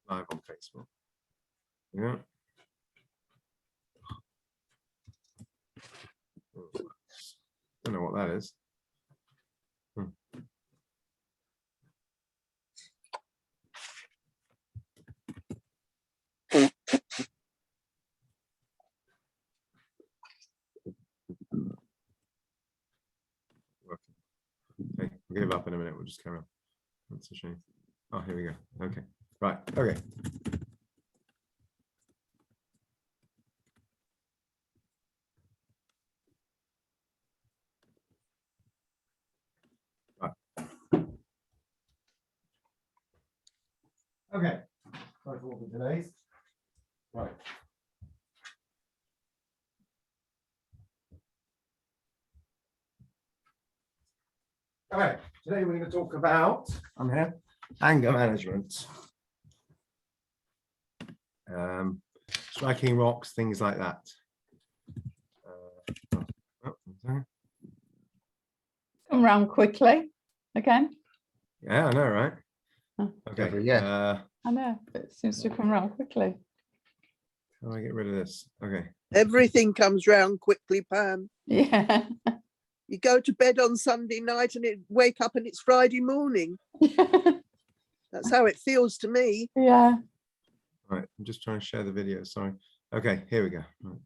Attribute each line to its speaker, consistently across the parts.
Speaker 1: live on Facebook. Yeah. Don't know what that is. Okay, we'll give up in a minute. We'll just carry on. That's a shame. Oh, here we go. Okay, right. Okay. Right. Okay. Sorry for all the delays. Right. All right. Today we're going to talk about anger management. Striking rocks, things like that.
Speaker 2: Come round quickly again.
Speaker 1: Yeah, I know, right?
Speaker 3: Okay. Yeah.
Speaker 2: I know, but it seems to come round quickly.
Speaker 1: How do I get rid of this? Okay.
Speaker 4: Everything comes round quickly, Pam.
Speaker 2: Yeah.
Speaker 4: You go to bed on Sunday night and wake up and it's Friday morning. That's how it feels to me.
Speaker 2: Yeah.
Speaker 1: Right, I'm just trying to share the video. Sorry. Okay, here we go. Right.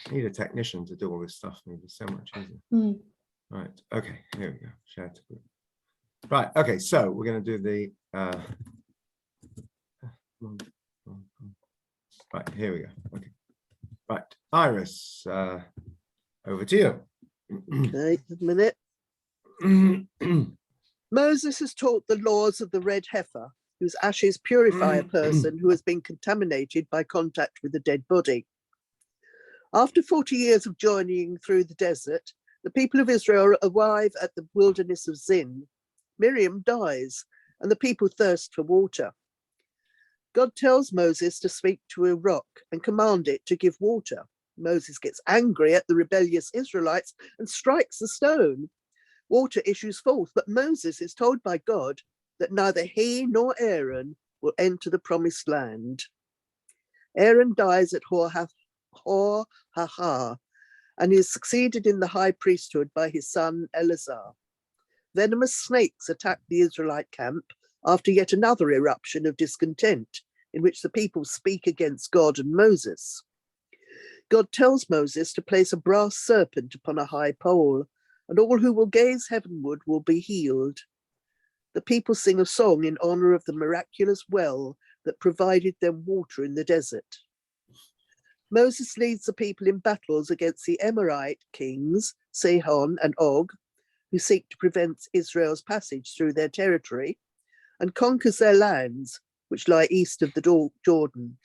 Speaker 1: Need a technician to do all this stuff. Maybe so much easier. Right. Okay, here we go. Share to group. Right. Okay, so we're going to do the. Right, here we go. Okay. Right, Iris, over to you.
Speaker 4: Okay, a minute. Moses has taught the laws of the red heifer, whose ashes purify a person who has been contaminated by contact with a dead body. After 40 years of journeying through the desert, the people of Israel arrive at the wilderness of Zin. Miriam dies, and the people thirst for water. God tells Moses to speak to a rock and command it to give water. Moses gets angry at the rebellious Israelites and strikes the stone. Water issues forth, but Moses is told by God that neither he nor Aaron will enter the promised land. Aaron dies at Hor-Hahar and is succeeded in the high priesthood by his son Eleazar. Venomous snakes attack the Israelite camp after yet another eruption of discontent in which the people speak against God and Moses. God tells Moses to place a brass serpent upon a high pole, and all who will gaze heavenward will be healed. The people sing a song in honor of the miraculous well that provided them water in the desert. Moses leads the people in battles against the Amorite kings, Sihon and Og, who seek to prevent Israel's passage through their territory, and conquers their lands, which lie east of the Jordan.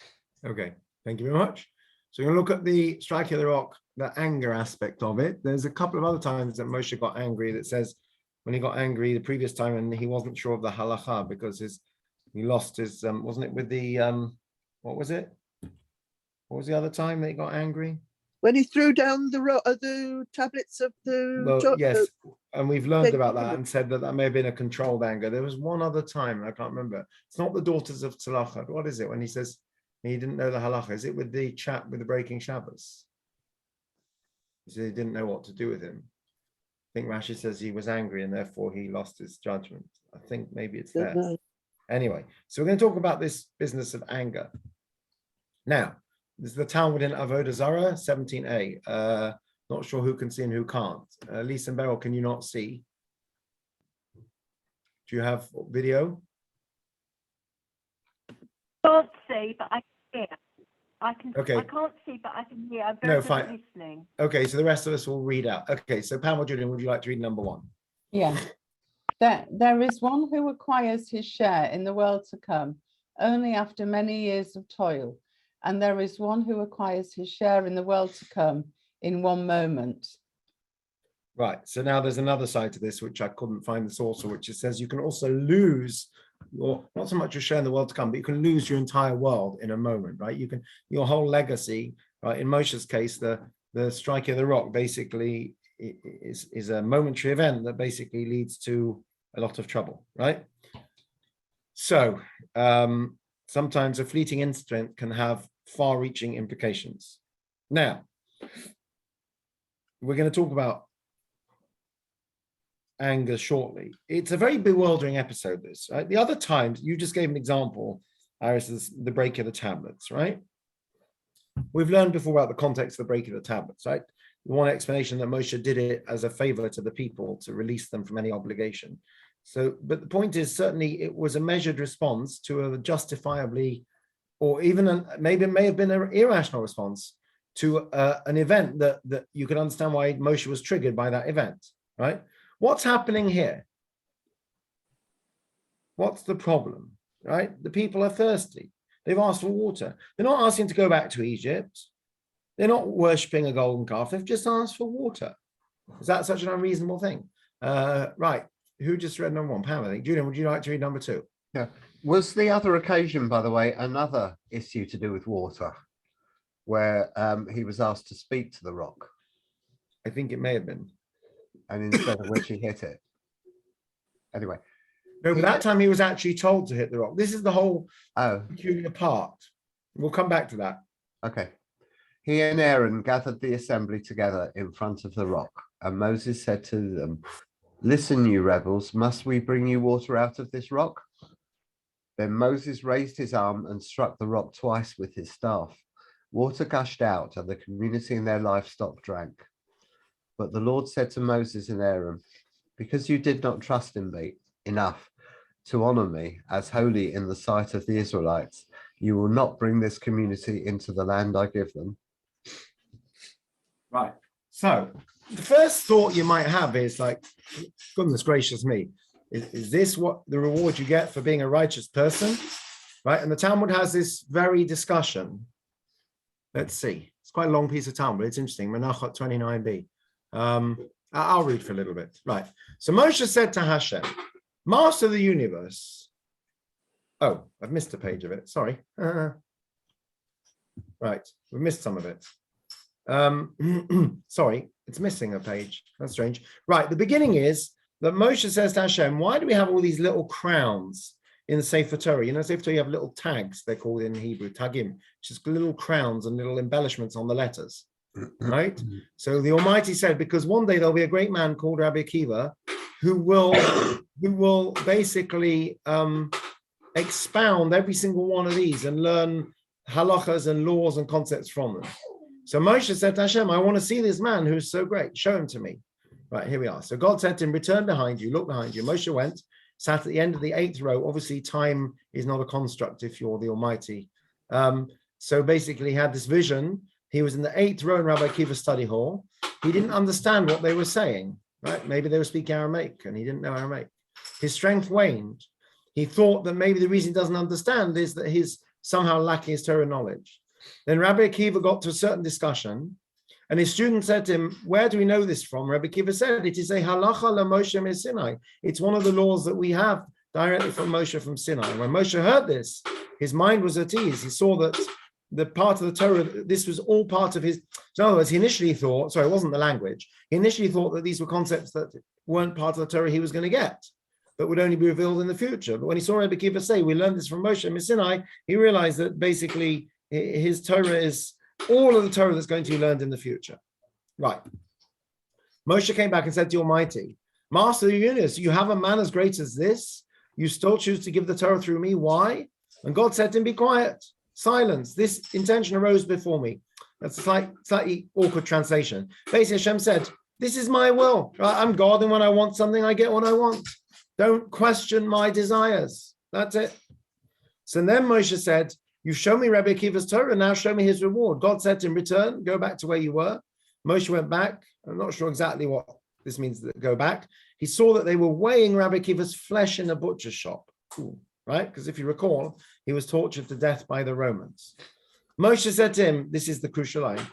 Speaker 1: Okay, thank you very much. So you're going to look at the striking of the rock, the anger aspect of it. There's a couple of other times that Moshe got angry that says when he got angry the previous time and he wasn't sure of the halacha because he lost his, wasn't it with the, what was it? What was the other time that he got angry?
Speaker 4: When he threw down the tablets of the...
Speaker 1: Well, yes, and we've learned about that and said that may have been a controlled anger. There was one other time, I can't remember. It's not the daughters of Tzalachat. What is it when he says he didn't know the halacha? Is it with the chap with the breaking Shabbos? He said he didn't know what to do with him. I think Rashi says he was angry and therefore he lost his judgment. I think maybe it's there. Anyway, so we're going to talk about this business of anger. Now, this is the Talmud in Avodah Zarah, 17a. Not sure who can see and who can't. Lisa and Beryl, can you not see? Do you have video?
Speaker 5: Can't see, but I can hear.
Speaker 1: Okay.
Speaker 5: I can't see, but I can hear. I'm
Speaker 1: No,
Speaker 5: very good
Speaker 1: fine.
Speaker 5: at listening.
Speaker 1: Okay, so the rest of us will read out. Okay, so Pam or Julian, would you like to read number one?
Speaker 2: Yeah. There is one who acquires his share in the world to come only after many years of toil. And there is one who acquires his share in the world to come in one moment.
Speaker 1: Right, so now there's another side to this, which I couldn't find the source of, which it says you can also lose your, not so much your share in the world to come, but you can lose your entire world in a moment, right? You can, your whole legacy, right? In Moshe's case, the striking of the rock basically is a momentary event that basically leads to a lot of trouble, right? So sometimes a fleeting incident can have far-reaching implications. Now, we're going to talk about anger shortly. It's a very bewildering episode, this, right? The other times, you just gave an example, Iris, is the break of the tablets, right? We've learned before about the context of the break of the tablets, right? One explanation that Moshe did it as a favor to the people to release them from any obligation. So, but the point is, certainly it was a measured response to a justifiably, or even maybe it may have been an irrational response to an event that you could understand why Moshe was triggered by that event, right? What's happening here? What's the problem, right? The people are thirsty. They've asked for water. They're not asking to go back to Egypt. They're not worshipping a golden calf. They've just asked for water. Is that such an unreasonable thing? Right. Who just read number one? Pam, I think. Julian, would you like to read number two?
Speaker 3: Yeah. Was the other occasion, by the way, another issue to do with water, where he was asked to speak to the rock?
Speaker 1: I think it may have been.
Speaker 3: And instead of which he hit it. Anyway.
Speaker 1: No, but that time he was actually told to hit the rock. This is the whole peculiar part. We'll come back to that.
Speaker 3: Okay. He and Aaron gathered the assembly together in front of the rock, and Moses said to them, "Listen, you rebels, must we bring you water out of this rock?" Then Moses raised his arm and struck the rock twice with his staff. Water gushed out, and the community and their livestock drank. But the Lord said to Moses and Aaron, "Because you did not trust in me enough to honor me as holy in the sight of the Israelites, you will not bring this community into the land I give them."
Speaker 1: Right. So the first thought you might have is like, goodness gracious me, is this what the reward you get for being a righteous person? Right. And the Talmud has this very discussion. Let's see. It's quite a long piece of Talmud, but it's interesting. Menachot 29b. I'll read for a little bit. Right. So Moshe said to Hashem, "Master of the universe." Oh, I've missed a page of it. Sorry. Right. We missed some of it. Sorry, it's missing a page. That's strange. Right. The beginning is that Moshe says to Hashem, "Why do we have all these little crowns in the Sefer Torah?" You know, Sefer Torah, you have little tags, they're called in Hebrew, tagim, just little crowns and little embellishments on the letters. Right? So the Almighty said, because one day there'll be a great man called Rabbi Akiva who will basically expound every single one of these and learn halachas and laws and concepts from them. So Moshe said to Hashem, "I want to see this man who's so great. Show him to me." Right, here we are. So God said to him, "Return behind you, look behind you." Moshe went, sat at the end of the 8th row. Obviously, time is not a construct if you're the Almighty. So basically, he had this vision. He was in the 8th row in Rabbi Akiva's study hall. He didn't understand what they were saying, right? Maybe they were speaking Aramaic and he didn't know Aramaic. His strength waned. He thought that maybe the reason he doesn't understand is that he's somehow lacking his Torah knowledge. Then Rabbi Akiva got to a certain discussion and his student said to him, "Where do we know this from?" Rabbi Akiva said, "It is a halacha la Moshe min Sinai." It's one of the laws that we have directly from Moshe from Sinai. When Moshe heard this, his mind was at ease. He saw that the part of the Torah, this was all part of his. So in other words, he initially thought, sorry, it wasn't the language. He initially thought that these were concepts that weren't part of the Torah he was going to get, but would only be revealed in the future. But when he saw Rabbi Akiva say, "We learned this from Moshe min Sinai," he realized that basically his Torah is all of the Torah that's going to be learned in the future. Right. Moshe came back and said to the Almighty, "Master of the universe, you have a man as great as this. You still choose to give the Torah through me. Why?" And God said to him, "Be quiet. Silence. This intention arose before me." That's a slightly awkward translation. Basically, Hashem said, "This is my will. I'm God, and when I want something, I get what I want. Don't question my desires." That's it. So then Moshe said, "You show me Rabbi Akiva's Torah, now show me his reward." God said to him, "Return, go back to where you were." Moshe went back. I'm not sure exactly what this means, that go back. He saw that they were weighing Rabbi Akiva's flesh in a butcher's shop. Cool. Right? Because if you recall, he was tortured to death by the Romans. Moshe said to him, this is the crucial line,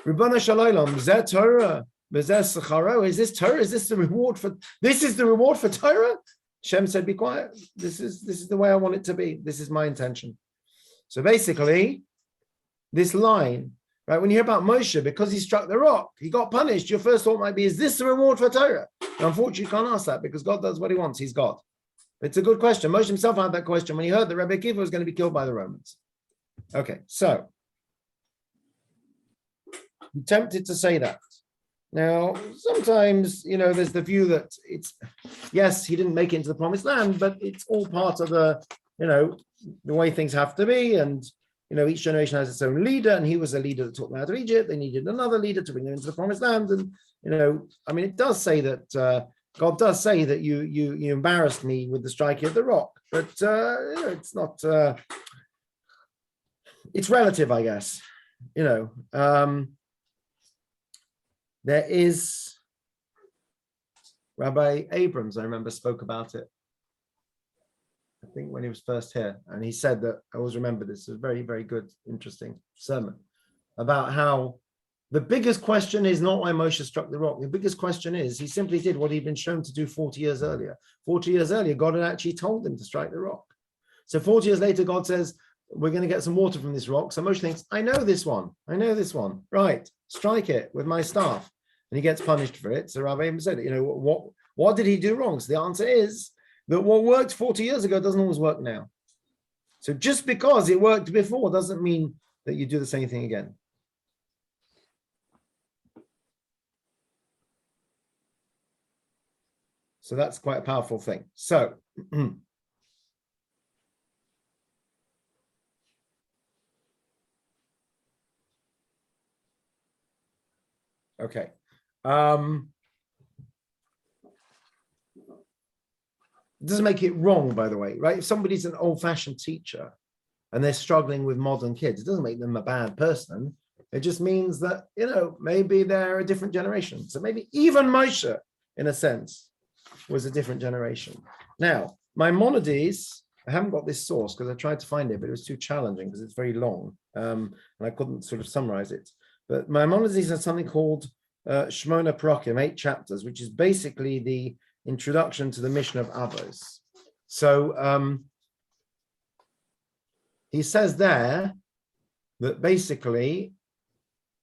Speaker 1: "Ribbana Shalom, Zeh Torah, Bezeh Secharo." Is this Torah? Is this the reward for, this is the reward for Torah? Shem said, "Be quiet. This is the way I want it to be. This is my intention." So basically, this line, right, when you hear about Moshe, because he struck the rock, he got punished, your first thought might be, is this the reward for Torah? And unfortunately, you can't ask that because God does what he wants. He's God. It's a good question. Moshe himself had that question when he heard that Rabbi Akiva was going to be killed by the Romans. Okay, so I'm tempted to say that. Now, sometimes, there's the view that yes, he didn't make it into the promised land, but it's all part of the way things have to be. And, each generation has its own leader, and he was a leader that took them out of Egypt. They needed another leader to bring them into the promised land. And, it does say that God does say that you embarrassed me with the striking of the rock, but, it's not, it's relative, I guess, there is Rabbi Abrams, I remember, spoke about it, I think when he was first here. And he said that, I always remember this, a very, very good, interesting sermon about how the biggest question is not why Moshe struck the rock. The biggest question is he simply did what he'd been shown to do 40 years earlier. 40 years earlier, God had actually told him to strike the rock. So 40 years later, God says, we're going to get some water from this rock. So Moshe thinks, I know this one. Right, strike it with my staff. And he gets punished for it. So Rabbi Abrams said, what did he do wrong? So the answer is that what worked 40 years ago doesn't always work now. So just because it worked before doesn't mean that you do the same thing again. So that's quite a powerful thing. So, okay. It doesn't make it wrong, by the way, right? If somebody's an old-fashioned teacher and they're struggling with modern kids, it doesn't make them a bad person. It just means that, maybe they're a different generation. So maybe even Moshe, in a sense, was a different generation. Now, Maimonides, I haven't got this source because I tried to find it, but it was too challenging because it's very long, and I couldn't sort of summarize it. But Maimonides has something called Shmona Parokim, 8 chapters, which is basically the introduction to the mission of Avos. So he says there that basically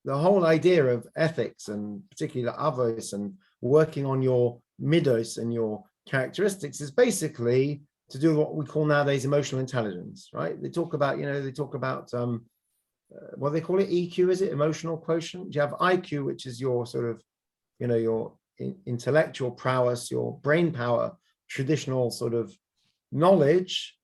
Speaker 1: the whole idea of ethics, and particularly the Avos, and working on your midos and your characteristics, is basically to do what we call nowadays emotional intelligence, right? They talk about, what they call it, EQ, is it? Emotional quotient. You have IQ, which is your sort of, your intellectual prowess, your brain power, traditional sort of knowledge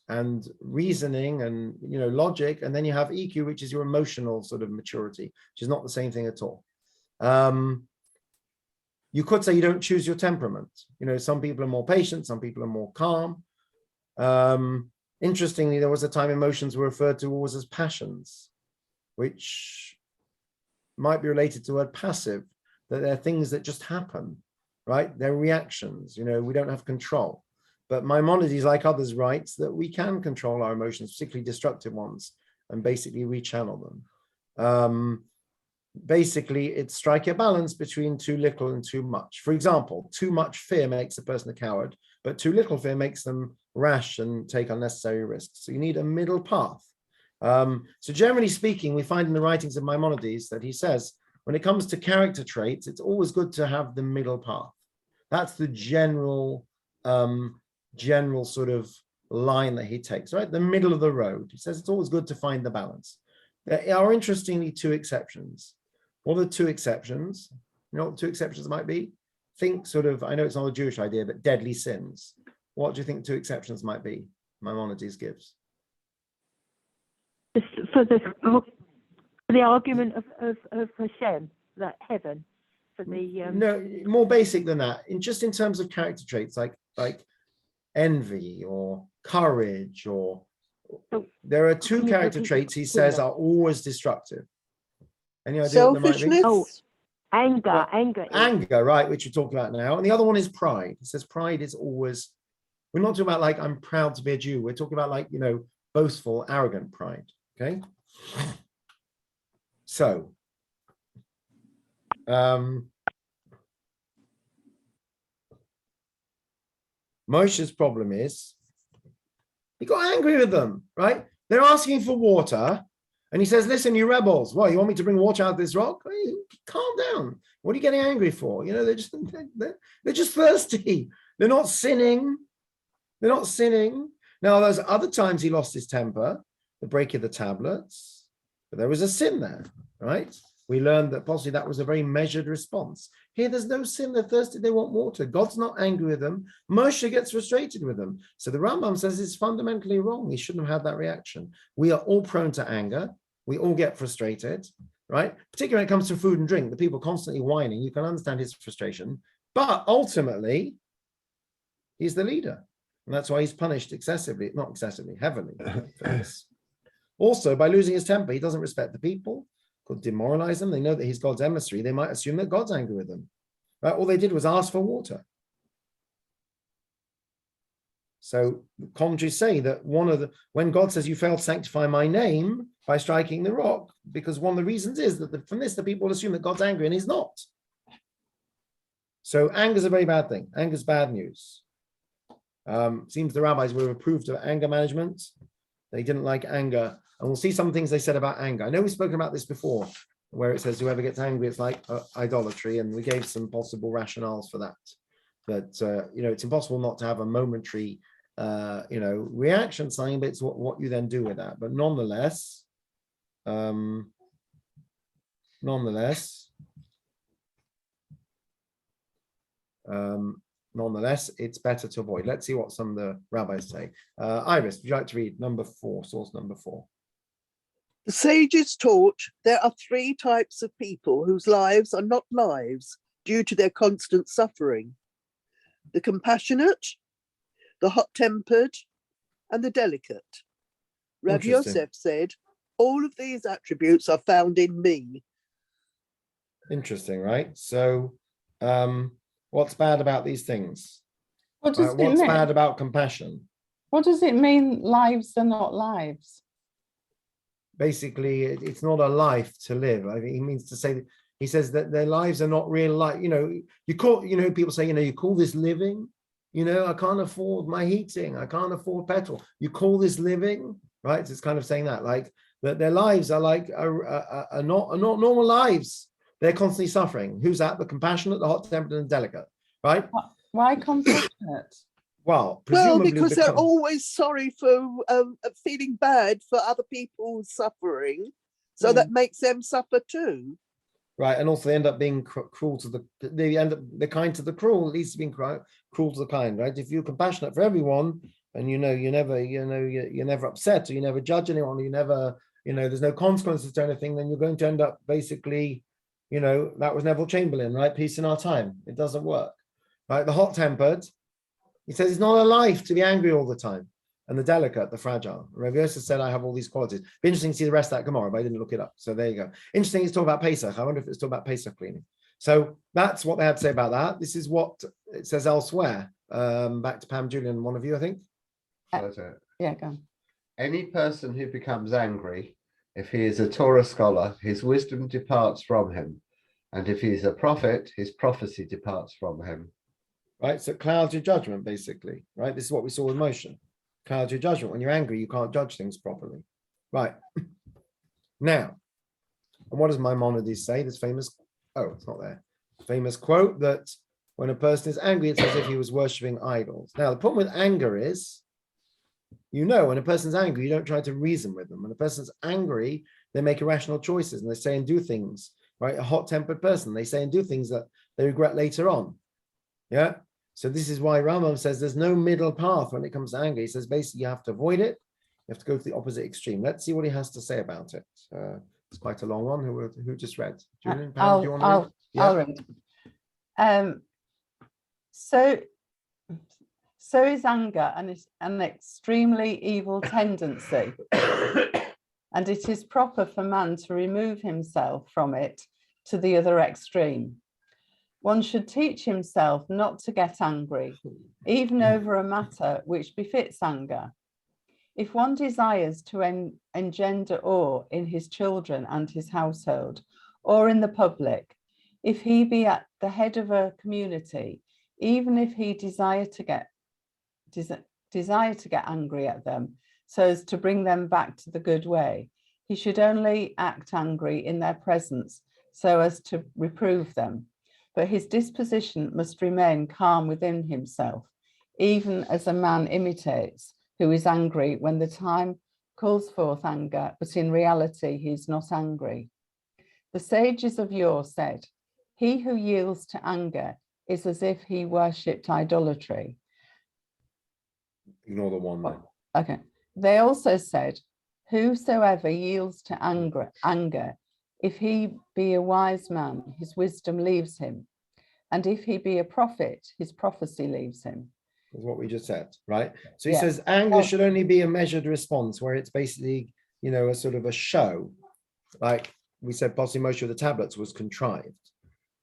Speaker 1: and reasoning and, logic. And then you have EQ, which is your emotional sort of maturity, which is not the same thing at all. You could say you don't choose your temperament. Some people are more patient, some people are more calm. Interestingly, there was a time emotions were referred to always as passions, which might be related to the word passive, that they're things that just happen, right? They're reactions, we don't have control. But Maimonides, like others, writes that we can control our emotions, particularly destructive ones, and basically rechannel them. Basically, it's strike a balance between too little and too much. For example, too much fear makes a person a coward, but too little fear makes them rash and take unnecessary risks. So you need a middle path. So generally speaking, we find in the writings of Maimonides that he says, when it comes to character traits, it's always good to have the middle path. That's the general sort of line that he takes, right? The middle of the road. He says it's always good to find the balance. There are interestingly 2 exceptions. What are the 2 exceptions? You know what 2 exceptions might be? Think sort of, I know it's not a Jewish idea, but deadly sins. What do you think 2 exceptions might be? Maimonides gives.
Speaker 5: For the argument of Hashem, that heaven, for the
Speaker 1: no, more basic than that. In terms of character traits, like envy or courage, or there are 2 character traits he says are always destructive. Any idea what they might be?
Speaker 5: Oh, anger,
Speaker 1: anger, right? Which we're talking about now, and the other one is pride. He says pride is always. We're not talking about like I'm proud to be a Jew. We're talking about like boastful, arrogant pride. Okay. So, Moshe's problem is he got angry with them, right? They're asking for water, and he says, "Listen, you rebels, what, you want me to bring water out of this rock? Calm down. What are you getting angry for? They're just thirsty. They're not sinning. They're not sinning. Now, there's other times he lost his temper, the break of the tablets, but there was a sin there, right? We learned that possibly that was a very measured response. Here, there's no sin. They're thirsty. They want water. God's not angry with them. Moshe gets frustrated with them. So the Rambam says it's fundamentally wrong. He shouldn't have had that reaction. We are all prone to anger. We all get frustrated, right? Particularly when it comes to food and drink, the people constantly whining. You can understand his frustration. But ultimately, he's the leader. And that's why he's punished excessively, not excessively, heavily for this. Also, by losing his temper, he doesn't respect the people, could demoralize them. They know that he's God's emissary. They might assume that God's angry with them. Right? All they did was ask for water. So the commentaries say that when God says you failed to sanctify my name by striking the rock, because one of the reasons is that from this, the people assume that God's angry and he's not. So anger is a very bad thing. Anger is bad news. Seems the rabbis would have approved of anger management. They didn't like anger. And we'll see some things they said about anger. I know we've spoken about this before, where it says whoever gets angry, it's like idolatry. And we gave some possible rationales for that. But, it's impossible not to have a momentary, reaction to something, but it's what you then do with that. But nonetheless, it's better to avoid. Let's see what some of the rabbis say. Iris, would you like to read source number 4?
Speaker 4: The sages taught there are 3 types of people whose lives are not lives due to their constant suffering: the compassionate, the hot-tempered, and the delicate. Rabbi Yosef said, all of these attributes are found in me.
Speaker 1: Interesting, right? So what's bad about these things?
Speaker 2: What's
Speaker 1: bad about compassion?
Speaker 2: What does it mean, lives are not lives?
Speaker 1: Basically, it's not a life to live. I think he means to say that he says that their lives are not real life. People say, you call this living? I can't afford my heating. I can't afford petrol. You call this living, right? So it's kind of saying that, like, that their lives are like are not normal lives. They're constantly suffering. Who's that? The compassionate, the hot-tempered, and the delicate, right?
Speaker 2: Why compassionate?
Speaker 1: Well, presumably
Speaker 4: because they're always sorry for feeling bad for other people's suffering, so that makes them suffer too.
Speaker 1: Right, and also they end up being cruel to they're kind to the cruel, at least being cruel to the kind, right? If you're compassionate for everyone, and you're never upset, or you never judge anyone, or you never, there's no consequences to anything, then you're going to end up basically, that was Neville Chamberlain, right? Peace in our time. It doesn't work, right? The hot-tempered, he says it's not a life to be angry all the time. And the delicate, the fragile. Rabbi Yosef said, I have all these qualities. Be interesting to see the rest of that Gemara, but I didn't look it up. So there you go. Interesting, it's talking about Pesach. I wonder if it's talking about Pesach cleaning. So that's what they had to say about that. This is what it says elsewhere. Back to Pam, Julian, one of you, I think.
Speaker 2: Yeah, go on.
Speaker 3: Any person who becomes angry, if he is a Torah scholar, his wisdom departs from him. And if he is a prophet, his prophecy departs from him.
Speaker 1: Right, so clouds your judgment, basically. Right, this is what we saw with Moshe. Clouds your judgment. When you're angry, you can't judge things properly. Right. Now, and what does Maimonides say? This famous, it's not there. Famous quote that when a person is angry, it's as if he was worshipping idols. Now, the problem with anger is, when a person's angry, you don't try to reason with them. When a person's angry, they make irrational choices and they say and do things, right? A hot-tempered person, they say and do things that they regret later on. Yeah. So this is why Rambam says there's no middle path when it comes to anger. He says basically you have to avoid it. You have to go to the opposite extreme. Let's see what he has to say about it. It's quite a long one. Who just read? Julian, Pam, do you want to read? Yeah.
Speaker 2: I'll read. So is anger an extremely evil tendency, and it is proper for man to remove himself from it to the other extreme. One should teach himself not to get angry, even over a matter which befits anger. If one desires to engender awe in his children and his household, or in the public, if he be at the head of a community, even if he desire to get angry at them, so as to bring them back to the good way, he should only act angry in their presence, so as to reprove them. But his disposition must remain calm within himself, even as a man imitates, who is angry when the time calls forth anger, but in reality he is not angry. The sages of yore said, he who yields to anger is as if he worshipped idolatry.
Speaker 1: Ignore the one there.
Speaker 2: Okay. They also said, whosoever yields to anger, if he be a wise man, his wisdom leaves him. And if he be a prophet, his prophecy leaves him.
Speaker 1: Is what we just said, right? So he
Speaker 2: Yeah.
Speaker 1: says anger should only be a measured response where it's basically, you know, a sort of a show. Like we said, possibly most of the tablets was contrived,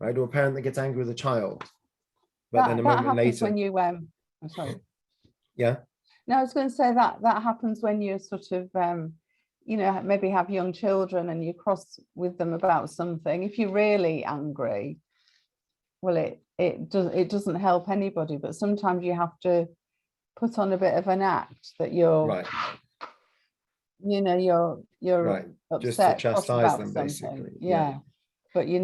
Speaker 1: right? Or a parent that gets angry with a child, but then a moment
Speaker 2: happens
Speaker 1: later.
Speaker 2: when you I'm sorry.
Speaker 1: Yeah.
Speaker 2: No, I was going to say that happens when you sort of you know, maybe have young children and you cross with them about something. If you're really angry, well, it doesn't help anybody, but sometimes you have to put on a bit of an act that you're
Speaker 1: Right.
Speaker 2: You know, you're
Speaker 1: Right. Just to
Speaker 2: upset, cross
Speaker 1: chastise
Speaker 2: about
Speaker 1: them,
Speaker 2: something.
Speaker 1: basically.
Speaker 2: Yeah. But you're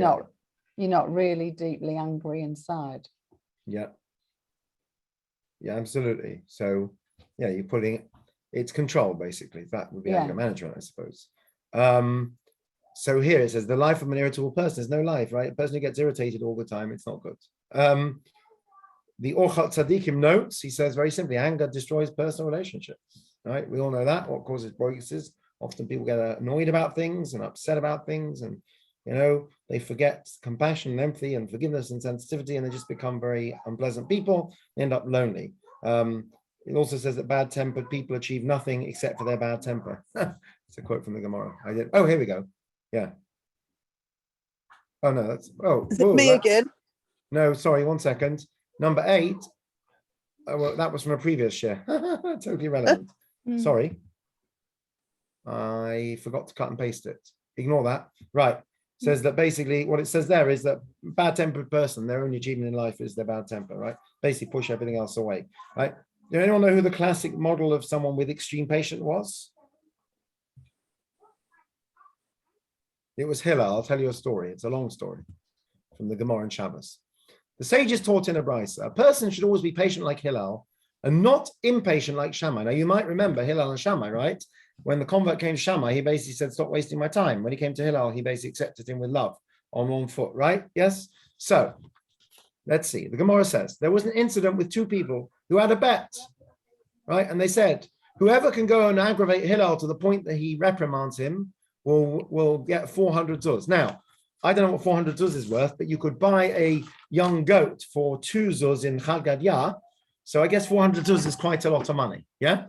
Speaker 1: Yeah.
Speaker 2: not really deeply angry inside.
Speaker 1: Yeah. Yeah, absolutely. So yeah, you're putting it's control, basically. That would be
Speaker 2: Yeah.
Speaker 1: anger management, I suppose. So here it says the life of an irritable person. There's no life, right? A person who gets irritated all the time, it's not good. The Orchat Tzadikim notes, he says very simply, anger destroys personal relationships, right? We all know that, what causes breakages. Often people get annoyed about things and upset about things, and, you know, they forget compassion and empathy and forgiveness and sensitivity, and they just become very unpleasant people, they end up lonely. It also says that bad-tempered people achieve nothing except for their bad temper. It's a quote from the Gemara. Oh, here we go. Yeah. Oh, no, that's,
Speaker 4: Is it me again?
Speaker 1: No, sorry, 1 second. Number 8. Oh, well, that was from a previous share. Totally relevant. Sorry. I forgot to cut and paste it. Ignore that. Right. Says that basically what it says there is that bad-tempered person, their only achievement in life is their bad temper, right? Basically push everything else away, right? Does anyone know who the classic model of someone with extreme patience was? It was Hillel. I'll tell you a story. It's a long story from the Gemara and Shabbos. The sages taught in a brisa, a person should always be patient like Hillel and not impatient like Shammai. Now, you might remember Hillel and Shammai, right? When the convert came to Shammai, he basically said, stop wasting my time. When he came to Hillel, he basically accepted him with love on 1 foot, right? Yes? So, let's see. The Gemara says, there was an incident with 2 people who had a bet, right? And they said, whoever can go and aggravate Hillel to the point that he reprimands him will get 400 zuz. Now, I don't know what 400 zuz is worth, but you could buy a young goat for 2 zuz in Chad Gadya. So I guess 400 zuz is quite a lot of money. Yeah.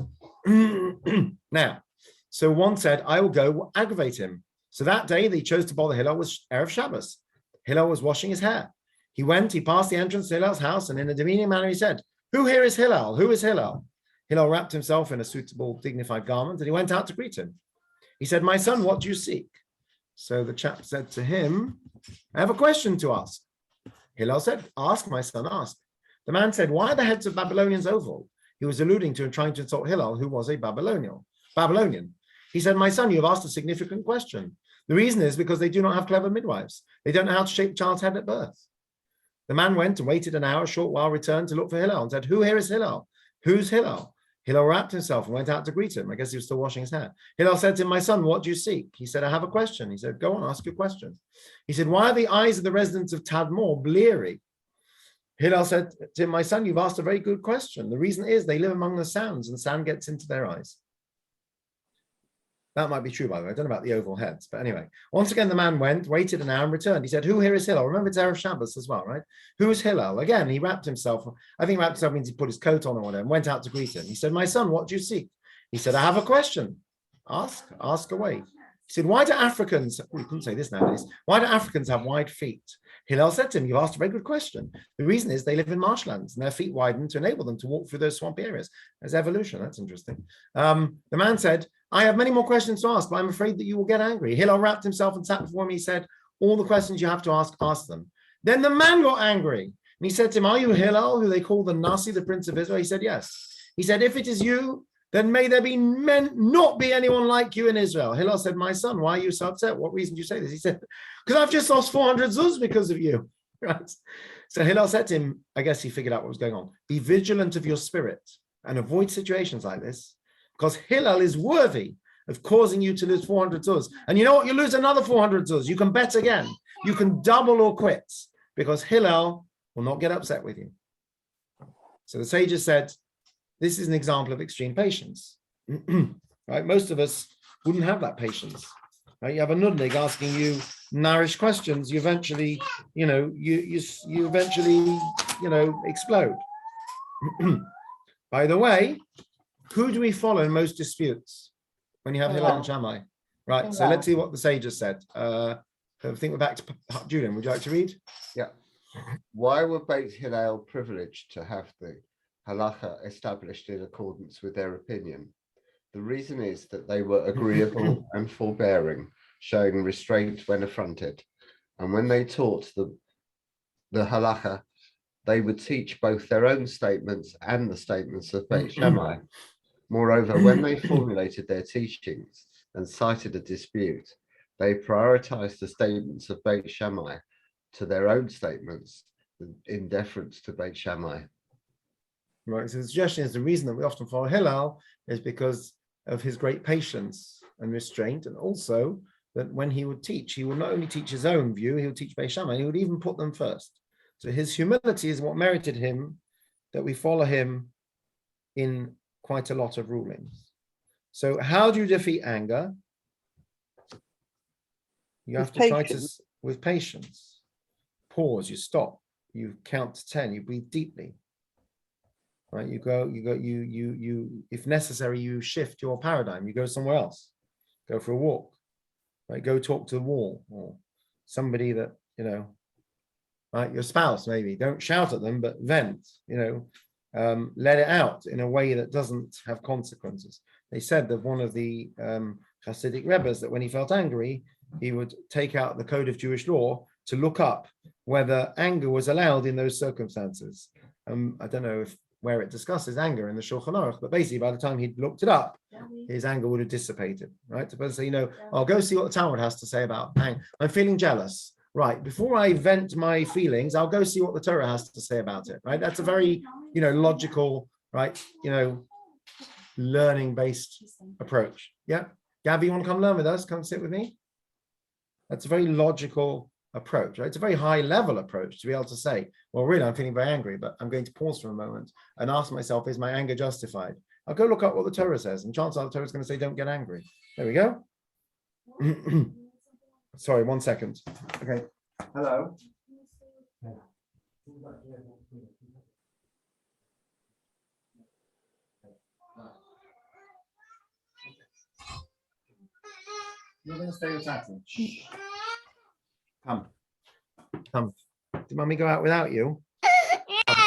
Speaker 1: Now, so one said, I will go aggravate him. So that day they chose to bother Hillel was Erev Shabbos. Hillel was washing his hair. He passed the entrance to Hillel's house, and in a demeaning manner he said, who here is Hillel? Who is Hillel? Hillel wrapped himself in a suitable, dignified garment, and he went out to greet him. He said, my son, what do you seek? So the chap said to him, I have a question to ask. Hillel said, ask, my son, ask. The man said, why are the heads of Babylonians oval? He was alluding to and trying to insult Hillel, who was a Babylonian. He said, my son, you have asked a significant question. The reason is because they do not have clever midwives. They don't know how to shape a child's head at birth. The man went and waited an hour, a short while, returned to look for Hillel and said, who here is Hillel? Who's Hillel? Hillel wrapped himself and went out to greet him. I guess he was still washing his hair. Hillel said to him, my son, what do you seek? He said, I have a question. He said, go on, ask your question. He said, why are the eyes of the residents of Tadmor bleary? Hillel said to him, my son, you've asked a very good question. The reason is they live among the sounds and sound gets into their eyes. That might be true, by the way. I don't know about the oval heads, but anyway. Once again, the man went, waited an hour and returned. He said, who here is Hillel? Remember, it's Erev Shabbos as well, right? Who is Hillel? Again, he wrapped himself. I think wrapped himself means he put his coat on or whatever and went out to greet him. He said, my son, what do you seek? He said, I have a question. Ask away. He said, why do Africans, we couldn't say this nowadays, why do Africans have wide feet? Hillel said to him, you've asked a very good question. The reason is they live in marshlands and their feet widen to enable them to walk through those swampy areas. There's evolution. That's interesting. The man said, I have many more questions to ask, but I'm afraid that you will get angry. Hillel wrapped himself and sat before me. He said, all the questions you have to ask them. Then the man got angry. And he said to him, are you Hillel, who they call the Nasi, the Prince of Israel? He said, yes. He said, if it is you, then may there be not be anyone like you in Israel. Hillel said, my son, why are you so upset? What reason do you say this? He said, because I've just lost 400 zuz because of you. Right? So Hillel said to him, I guess he figured out what was going on. Be vigilant of your spirit and avoid situations like this, because Hillel is worthy of causing you to lose 400 zuz. And you know what? You lose another 400 zuz. You can bet again. You can double or quit, because Hillel will not get upset with you. So the sages said, this is an example of extreme patience. Right? Most of us wouldn't have that patience. Right? You have a nudnik asking you nourish questions. You eventually, you eventually, explode. By the way, who do we follow in most disputes when you have Hillel and Shammai? Right. So let's see what the sages said. I think we're back to Julian. Would you like to read?
Speaker 3: Yeah. Why were Beit Hillel privileged to have the halacha established in accordance with their opinion? The reason is that they were agreeable and forbearing, showing restraint when affronted. And when they taught the halacha, they would teach both their own statements and the statements of Beit Shammai. Moreover, when they formulated their teachings and cited a dispute, they prioritized the statements of Beit Shammai to their own statements in deference to Beit Shammai.
Speaker 1: Right. So the suggestion is the reason that we often follow Hillel is because of his great patience and restraint, and also that when he would teach, he would not only teach his own view, he would teach Beit Shammai, he would even put them first. So his humility is what merited him that we follow him in quite a lot of rulings. So how do you defeat anger? You have to try to, with patience. Pause, you stop, you count to 10, you breathe deeply. Right, you if necessary, you shift your paradigm, you go somewhere else, go for a walk, right? Go talk to the wall or somebody that, right, your spouse maybe. Don't shout at them, but vent, let it out in a way that doesn't have consequences. They said that one of the Hasidic Rebbes, that when he felt angry, he would take out the code of Jewish law to look up whether anger was allowed in those circumstances. I don't know where it discusses anger in the Shulchan Aruch, but basically by the time he'd looked it up, his anger would have dissipated, right? To say, I'll go see what the Talmud has to say about anger. I'm feeling jealous, right? Before I vent my feelings, I'll go see what the Torah has to say about it, right? That's a very, logical, right? Learning-based approach. Yeah, Gabby, you want to come learn with us? Come sit with me. That's a very logical approach, right? It's a very high level approach to be able to say, well, really, I'm feeling very angry, but I'm going to pause for a moment and ask myself, is my anger justified? I'll go look up what the Torah says, and chances are the Torah is going to say, don't get angry. There we go. Sorry, 1 second. Okay. Hello. You're going to stay with Saturn. Come. Did Mummy go out without you?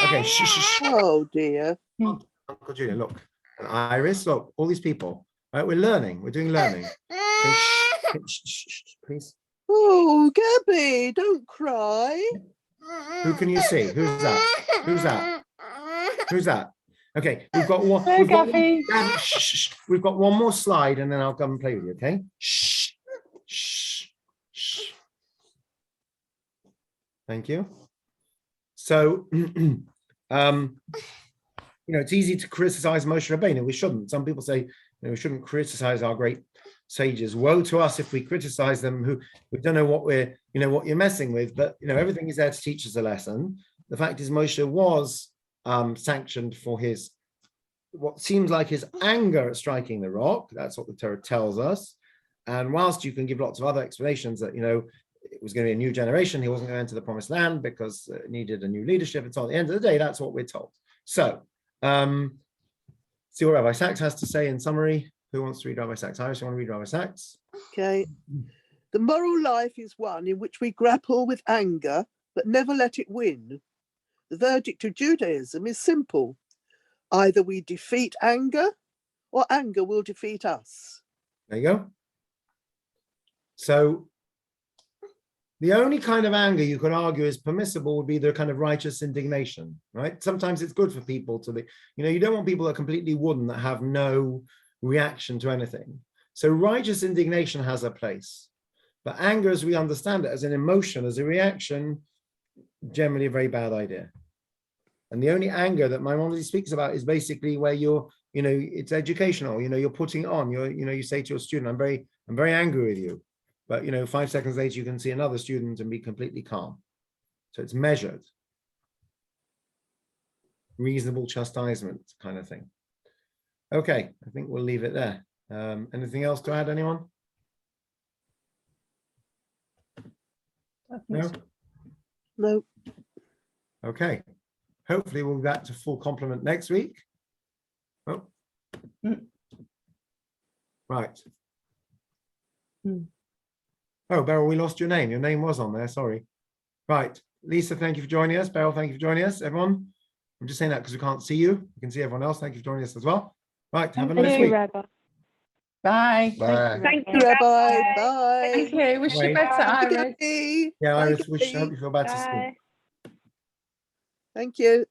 Speaker 1: Okay. Shh.
Speaker 4: Oh dear.
Speaker 1: Uncle Julian, look. And Iris, look. All these people. Right, we're learning. We're doing learning. Okay, shh, please.
Speaker 4: Oh, Gabby, don't cry.
Speaker 1: Who can you see? Who's that? Who's that? Okay, we've got one. We've got one more slide, and then I'll come and play with you. Okay. Shh. Thank you. So, it's easy to criticize Moshe Rabbeinu. We shouldn't. Some people say we shouldn't criticize our great sages. Woe to us if we criticize them who we don't know what we're, what you're messing with. But everything is there to teach us a lesson. The fact is, Moshe was sanctioned for what seems like his anger at striking the rock. That's what the Torah tells us. And whilst you can give lots of other explanations that it was going to be a new generation, he wasn't going to enter the promised land because it needed a new leadership. And so at the end of the day, that's what we're told. So, see what Rabbi Sachs has to say in summary. Who wants to read Rabbi Sachs? Iris, you want to read Rabbi Sachs?
Speaker 4: Okay. The moral life is one in which we grapple with anger, but never let it win. The verdict of Judaism is simple. Either we defeat anger, or anger will defeat us.
Speaker 1: There you go. So, the only kind of anger you could argue is permissible would be the kind of righteous indignation, right? Sometimes it's good for people to be, you don't want people that are completely wooden, that have no reaction to anything. So righteous indignation has a place. But anger, as we understand it, as an emotion, as a reaction, generally a very bad idea. And the only anger that Maimonides speaks about is basically where you're, it's educational, you're putting on, you say to your student, I'm very angry with you. But, 5 seconds later, you can see another student and be completely calm. So it's measured. Reasonable chastisement kind of thing. Okay, I think we'll leave it there. Anything else to add, anyone? No?
Speaker 4: No.
Speaker 1: Okay. Hopefully we'll be back to full complement next week. Oh. Right. Oh, Beryl, we lost your name. Your name was on there, sorry. Right. Lisa, thank you for joining us. Beryl, thank you for joining us. Everyone, I'm just saying that because we can't see you. We can see everyone else. Thank you for joining us as well. Right, have a nice week.
Speaker 5: Rabbi.
Speaker 2: Bye.
Speaker 3: Bye.
Speaker 4: Thank you, Rabbi. Bye.
Speaker 2: Thank you. Wish you
Speaker 1: Wait.
Speaker 2: better, Iris.
Speaker 4: Bye.
Speaker 1: Yeah,
Speaker 4: Bye,
Speaker 1: Iris, we should
Speaker 4: Gabby.
Speaker 1: hope you feel better soon.
Speaker 5: Bye.
Speaker 4: Thank you.